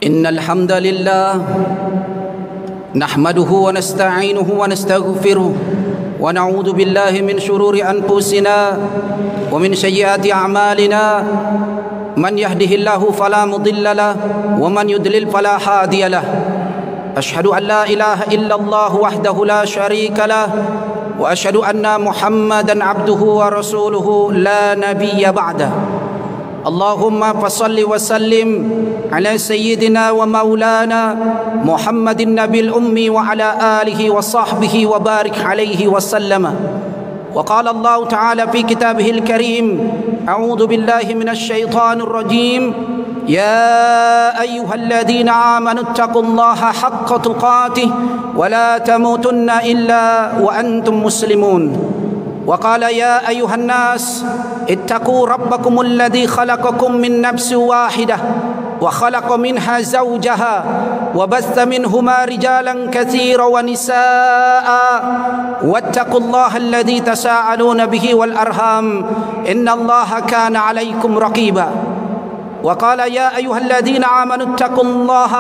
إن الحمد لله نحمده ونستعينه ونستغفره ونعوذ بالله من شرور أنفسنا ومن سيئات أعمالنا من يهده الله فلا مضل له ومن يضلل فلا هادي له أشهد أن لا إله إلا الله وحده لا شريك له وأشهد أن محمدا عبده ورسوله لا نبي بعده اللهم فصل وسلم على سيدنا ومولانا محمد النبي الأمي وعلى آله وصحبه وبارك عليه وسلم. وقال الله تعالى في كتابه الكريم: أعوذ بالله من الشيطان الرجيم، يا أيها الذين آمنوا اتقوا الله حق تقاته ولا تموتن إلا وأنتم مسلمون. وقال: يا أيها الناس اتقوا ربكم الذي خلقكم من نفس واحدة وخلق منها زوجها وبث منهما رجالا كثيرا ونساء واتقوا الله الذي تساءلون به والأرحام إن الله كان عليكم رقيبا. وقال: يا أيها الذين آمنوا اتقوا الله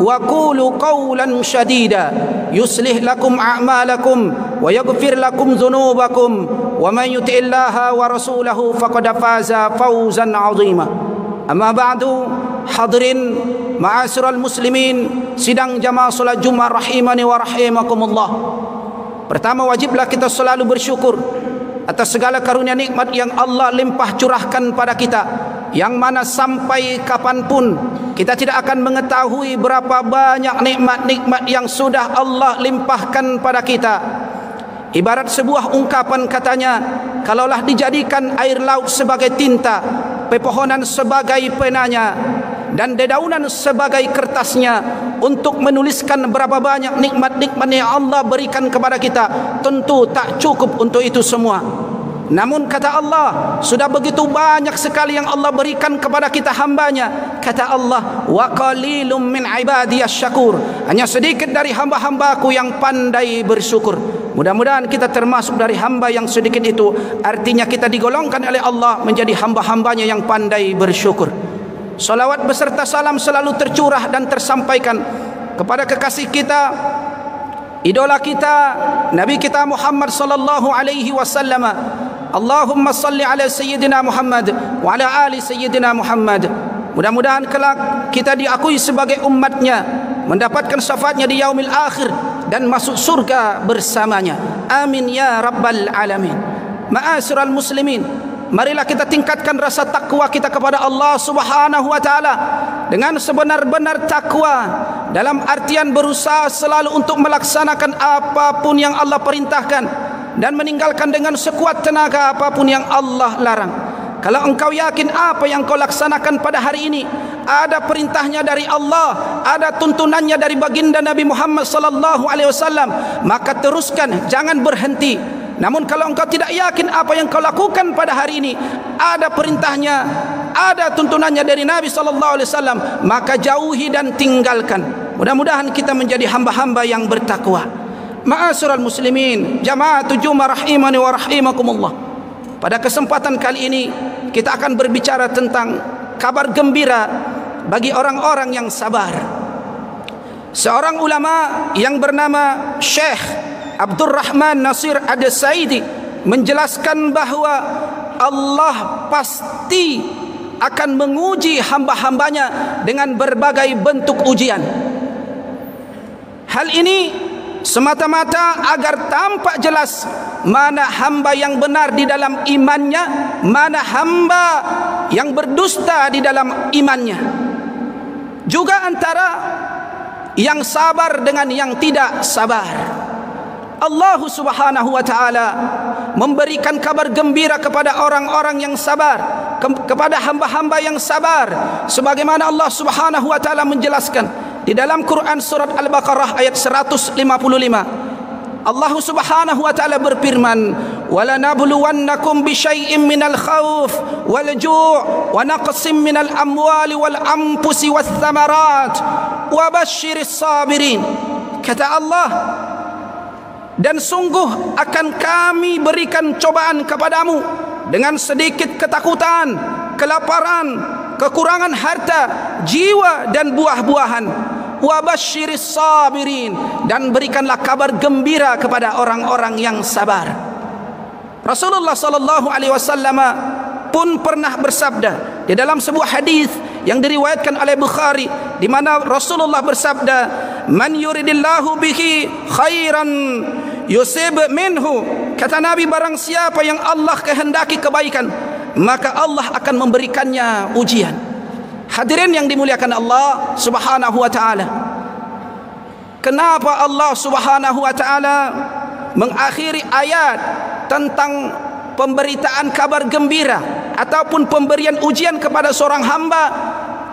وقولوا قولا سديدا يصلح لكم أعمالكم ويغفر لكم ذنوبكم ومن يطع الله ورسوله فقد فاز فوزا عظيما. Amma ba'du, hadirin ma'asyiral muslimin, sidang jamaah salat Jumat rahimani wa rahimakumullah. Pertama, wajiblah kita selalu bersyukur atas segala karunia nikmat yang Allah limpah curahkan pada kita, yang mana sampai kapanpun kita tidak akan mengetahui berapa banyak nikmat-nikmat yang sudah Allah limpahkan pada kita. Ibarat sebuah ungkapan katanya, kalaulah dijadikan air laut sebagai tinta, pepohonan sebagai penanya, dan dedaunan sebagai kertasnya untuk menuliskan berapa banyak nikmat-nikmat yang Allah berikan kepada kita, tentu tak cukup untuk itu semua. Namun kata Allah, sudah begitu banyak sekali yang Allah berikan kepada kita hambanya. Kata Allah, wa qalilum min ibadiyas syakur, hanya sedikit dari hamba-hambaku yang pandai bersyukur. Mudah-mudahan kita termasuk dari hamba yang sedikit itu. Artinya kita digolongkan oleh Allah menjadi hamba-hambanya yang pandai bersyukur. Salawat beserta salam selalu tercurah dan tersampaikan kepada kekasih kita, idola kita, Nabi kita Muhammad sallallahu alaihi wasallam. Allahumma salli ala sayyidina Muhammad wa ala ali sayyidina Muhammad. Mudah-mudahan kelak kita diakui sebagai umatnya, mendapatkan syafaatnya di yaumil akhir dan masuk surga bersamanya. Amin ya rabbal alamin. Ma'asyiral muslimin, marilah kita tingkatkan rasa takwa kita kepada Allah Subhanahu wa taala dengan sebenar-benar takwa, dalam artian berusaha selalu untuk melaksanakan apapun yang Allah perintahkan dan meninggalkan dengan sekuat tenaga apapun yang Allah larang. Kalau engkau yakin apa yang kau laksanakan pada hari ini ada perintahnya dari Allah, ada tuntunannya dari baginda Nabi Muhammad sallallahu alaihi wasallam, maka teruskan, jangan berhenti. Namun kalau engkau tidak yakin apa yang kau lakukan pada hari ini ada perintahnya, ada tuntunannya dari Nabi sallallahu alaihi wasallam, maka jauhi dan tinggalkan. Mudah-mudahan kita menjadi hamba-hamba yang bertakwa. Ma'asyiral muslimin, jamaah Jumat rahimani wa rahimakumullah. Pada kesempatan kali ini kita akan berbicara tentang kabar gembira bagi orang-orang yang sabar. Seorang ulama yang bernama Syekh Abdurrahman Nasir Ad-Saidi menjelaskan bahawa Allah pasti akan menguji hamba-hambanya dengan berbagai bentuk ujian. Hal ini semata-mata agar tampak jelas mana hamba yang benar di dalam imannya, mana hamba yang berdusta di dalam imannya. Juga antara yang sabar dengan yang tidak sabar. Allah Subhanahu wa taala memberikan kabar gembira kepada orang-orang yang sabar, kepada hamba-hamba yang sabar, sebagaimana Allah Subhanahu wa taala menjelaskan di dalam Quran surat Al-Baqarah ayat 155. Allah Subhanahu wa taala berfirman, "Wala nabluwannakum bisyai'im minal khauf wal ju' wa naqsim minal amwali wal anfusi wath thamarat wa basyiris sabirin." Kata Allah, dan sungguh akan kami berikan cobaan kepadamu dengan sedikit ketakutan, kelaparan, kekurangan harta jiwa dan buah-buahan. Wa basyiris sabirin, dan berikanlah kabar gembira kepada orang-orang yang sabar. Rasulullah sallallahu alaihi wasallam pun pernah bersabda di dalam sebuah hadis yang diriwayatkan oleh Bukhari, di mana Rasulullah bersabda, "Man yuridillahu bihi khairan yusib minhu." Kata Nabi, barang siapa yang Allah kehendaki kebaikan, maka Allah akan memberikannya ujian. Hadirin yang dimuliakan Allah Subhanahu wa taala, kenapa Allah Subhanahu wa taala mengakhiri ayat tentang pemberitaan kabar gembira ataupun pemberian ujian kepada seorang hamba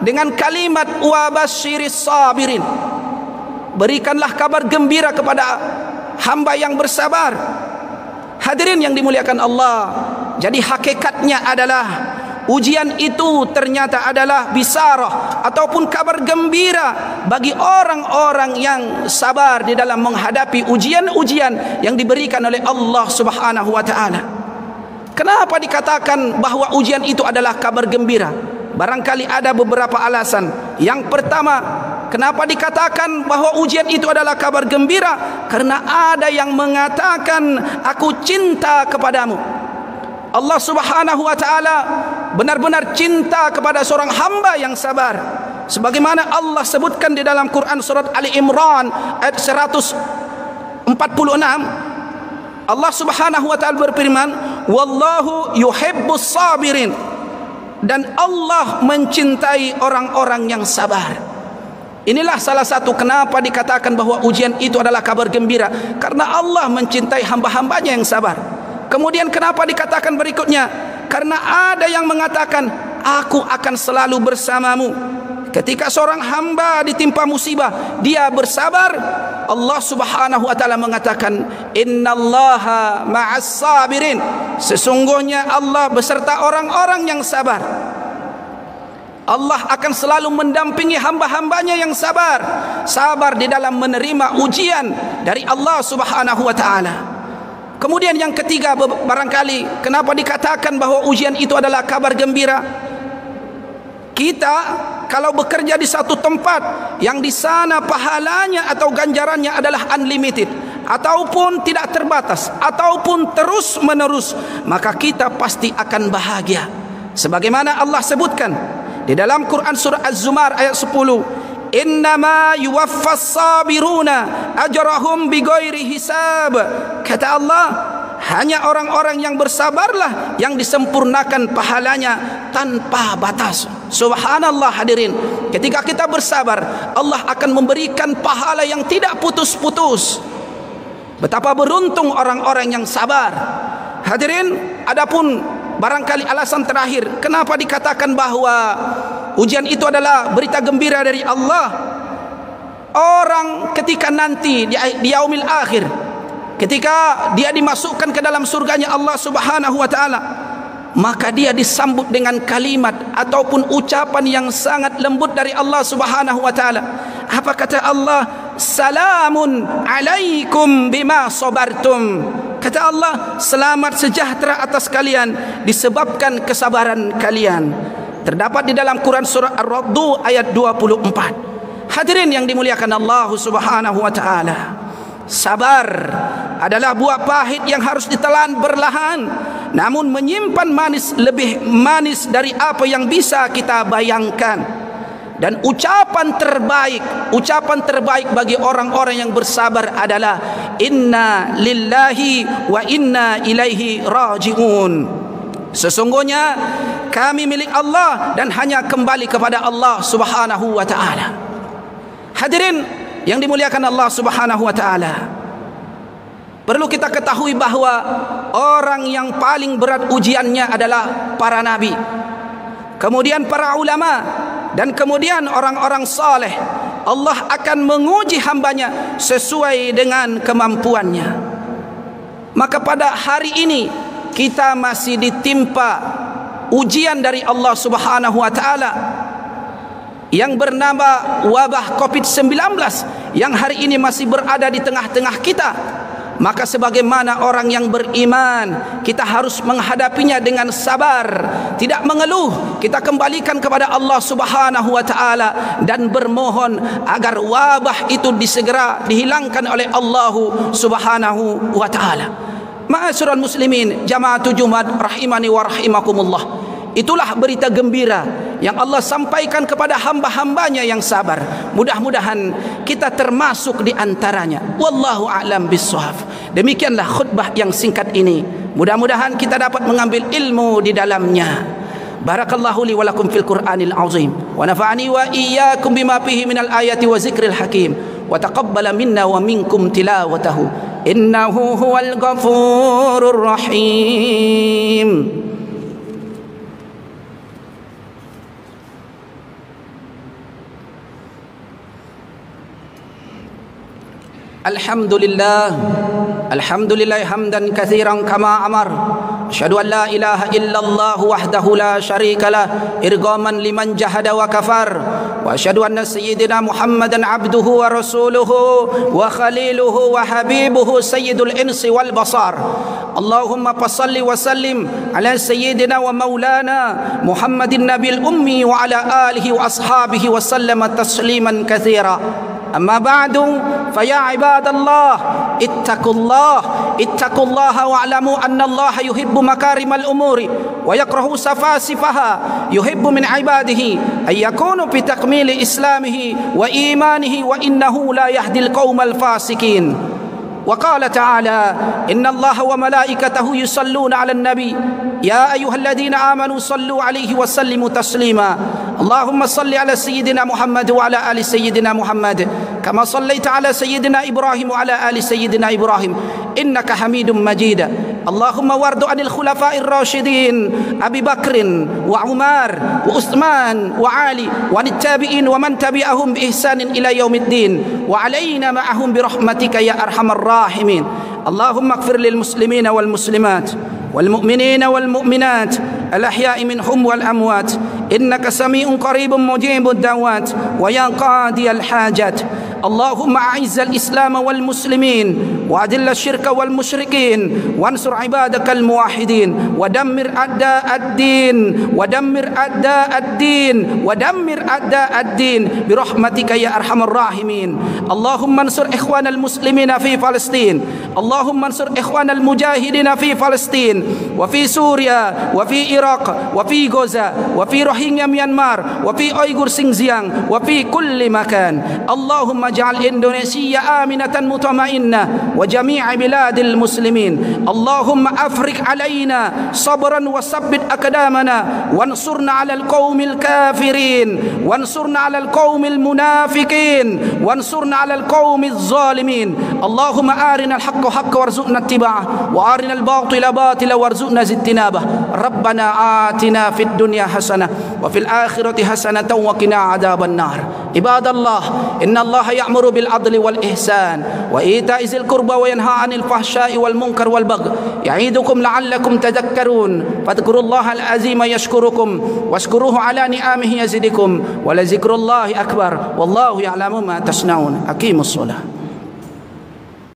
dengan kalimat wa basyiris sabirin? Berikanlah kabar gembira kepada hamba yang bersabar. Hadirin yang dimuliakan Allah, jadi hakikatnya adalah ujian itu ternyata adalah bisarah ataupun kabar gembira bagi orang-orang yang sabar di dalam menghadapi ujian-ujian yang diberikan oleh Allah Subhanahu wa taala. Kenapa dikatakan bahwa ujian itu adalah kabar gembira? Barangkali ada beberapa alasan. Yang pertama, kenapa dikatakan bahwa ujian itu adalah kabar gembira? Karena ada yang mengatakan, aku cinta kepadamu. Allah Subhanahu wa taala benar-benar cinta kepada seorang hamba yang sabar. Sebagaimana Allah sebutkan di dalam Quran surat Ali Imran ayat 146, Allah Subhanahu wa taala berfirman, "Wallahu yuhibbus sabirin." Dan Allah mencintai orang-orang yang sabar. Inilah salah satu kenapa dikatakan bahwa ujian itu adalah kabar gembira, karena Allah mencintai hamba-hambanya yang sabar. Kemudian kenapa dikatakan berikutnya? Karena ada yang mengatakan, aku akan selalu bersamamu. Ketika seorang hamba ditimpa musibah, dia bersabar. Allah Subhanahu wa taala mengatakan, innallaha ma'as sabirin. Sesungguhnya Allah beserta orang-orang yang sabar. Allah akan selalu mendampingi hamba-hambanya yang sabar. Sabar di dalam menerima ujian dari Allah Subhanahu wa taala. Kemudian yang ketiga, barangkali kenapa dikatakan bahwa ujian itu adalah kabar gembira? Kita kalau bekerja di satu tempat yang di sana pahalanya atau ganjarannya adalah unlimited, ataupun tidak terbatas, ataupun terus menerus, maka kita pasti akan bahagia. Sebagaimana Allah sebutkan di dalam Quran surah Az-Zumar ayat 10, innama yuwaffas sabiruna ajrahum bighairi hisab. Kata Allah, hanya orang-orang yang bersabarlah yang disempurnakan pahalanya tanpa batas. Subhanallah hadirin, ketika kita bersabar, Allah akan memberikan pahala yang tidak putus-putus. Betapa beruntung orang-orang yang sabar. Hadirin, adapun barangkali alasan terakhir kenapa dikatakan bahwa ujian itu adalah berita gembira dari Allah. Orang ketika nanti di yaumil akhir, ketika dia dimasukkan ke dalam surganya Allah Subhanahu wa taala, maka dia disambut dengan kalimat ataupun ucapan yang sangat lembut dari Allah Subhanahu wa taala. Apa kata Allah? Salamun alaikum bima sabartum. Kata Allah, selamat sejahtera atas kalian disebabkan kesabaran kalian. Terdapat di dalam Quran surah Ar-Ra'd ayat 24. Hadirin yang dimuliakan Allah Subhanahu wa taala, sabar adalah buah pahit yang harus ditelan berlahan, namun menyimpan manis, lebih manis dari apa yang bisa kita bayangkan. Dan ucapan terbaik bagi orang-orang yang bersabar adalah inna lillahi wa inna ilaihi raji'un. Sesungguhnya kami milik Allah dan hanya kembali kepada Allah Subhanahu wa taala. Hadirin yang dimuliakan Allah Subhanahu wa taala, perlu kita ketahui bahwa orang yang paling berat ujiannya adalah para nabi, kemudian para ulama, dan kemudian orang-orang saleh. Allah akan menguji hambanya sesuai dengan kemampuannya. Maka pada hari ini kita masih ditimpa ujian dari Allah Subhanahu wa taala yang bernama wabah COVID-19 yang hari ini masih berada di tengah-tengah kita. Maka sebagaimana orang yang beriman, kita harus menghadapinya dengan sabar, tidak mengeluh. Kita kembalikan kepada Allah Subhanahu wa taala dan bermohon agar wabah itu disegera dihilangkan oleh Allah Subhanahu wa taala. Ma'asyiral muslimin, jamaah Jumat rahimani wa rahimakumullah. Itulah berita gembira yang Allah sampaikan kepada hamba-hambanya yang sabar. Mudah-mudahan kita termasuk di antaranya. Wallahu a'lam bissawab. Demikianlah khutbah yang singkat ini. Mudah-mudahan kita dapat mengambil ilmu di dalamnya. Barakallahu li wa lakum fil Qur'anil azim wa nafa'ani wa iyyakum bima fihi minal ayati wa zikril hakim wa taqabbala minna wa minkum tilawatahu innahu huwal ghafurur rahim. Alhamdulillah hamdan katsiran kama amar. Asyhadu an la ilaha illallah wahdahu la syarika lah irghaman liman jahada wa kafar. Wa asyhadu anna sayyidina Muhammadan abduhu wa rasuluhu wa khaliluhu wa habibuhu sayyidul insi wal basar. Allahumma salli wa sallim ala sayyidina wa maulana Muhammadin nabil ummi wa ala alihi wa ashabihi wa sallama tasliman katsira. Amma ba'du, faya ibadallah, ittaqullaha wa'lamu anna Allah yuhibbu makarimal umuri wa yakrahu safasifaha. Yuhibbu min ibadihi ay yakunu fi takmili islamihi wa imanihi wa innahu la yahdil qaumal fasikin. Wa qala ta'ala inna Allah wa malaikatahu yusalluna 'alan nabi ya ayyuhalladzina amanu sallu 'alaihi wa sallimu taslima. Allahumma salli ala sayyidina Muhammad wa ala ali sayyidina Muhammad kama sallaita ala sayyidina Ibrahim wa ala ali sayyidina Ibrahim innaka Hamidum Majid. Allahumma wardu 'anil khulafa'ir rasyidin Abi Bakrin wa Umar wa Utsman wa Ali wa tabi'in wa man tabi'ahum bi ihsanin ila yaumiddin wa 'alaina ma'ahum bi rahmatika ya arhamar rahimin. Allahumma ighfir lil muslimina wal muslimat wal mu'minina wal mu'minat al ahya'i minhum wal amwat innaka sami'un qaribun mujibud da'wat wa ya qadiyal hajat. Allahumma a'izzal islam wal muslimin wa adilla syirka wal musyrikin wansur ibadakal muwahhidin wa dammir a'da'ad-din wa dammir a'da'ad-din wa dammir a'da'ad-din bi rahmatika ya arhamar rahimin. Allahumma ansur ikhwanal muslimina fi Palestin. Allahumma ansur ikhwanal mujahidina fi Palestin wa fi Suria wa fi Iraq wa fi Gaza wa fi Rohingya Myanmar wa fi Uyghur Xinjiang wa fi kulli makan. Allahumma ij'al Indonesia aminatan mutma'innah wa jami'a biladil muslimin. Allahumma afriq alaina sabran wa sabbit aqdamana wansurna 'alal qaumil kafirin wansurna 'alal qaumil munafiqin wansurna 'alal qaumiz zalimin. Allahumma arinal haqqa haqqan warzuqna ittiba'ah wa arinal batila batila warzuqna ijtinabah. Rabbana atina fid dunya hasanah wa fil akhirati hasanatan wa qina adzaban nar. Ibadallah, inna Allah ya'muru bil adli wal ihsan wa ita'i dzil qurba wa yanha 'anil fahsya'i wal munkar wal baghi ya'idukum la'allakum tadhakkarun. Fadhkurullaha al-'azima yashkurukum washkuruhu 'ala ni'amihi yazidukum wa la dzikrullahi akbar wallahu ya'lamu ma tasna'un. Aqimus shalah.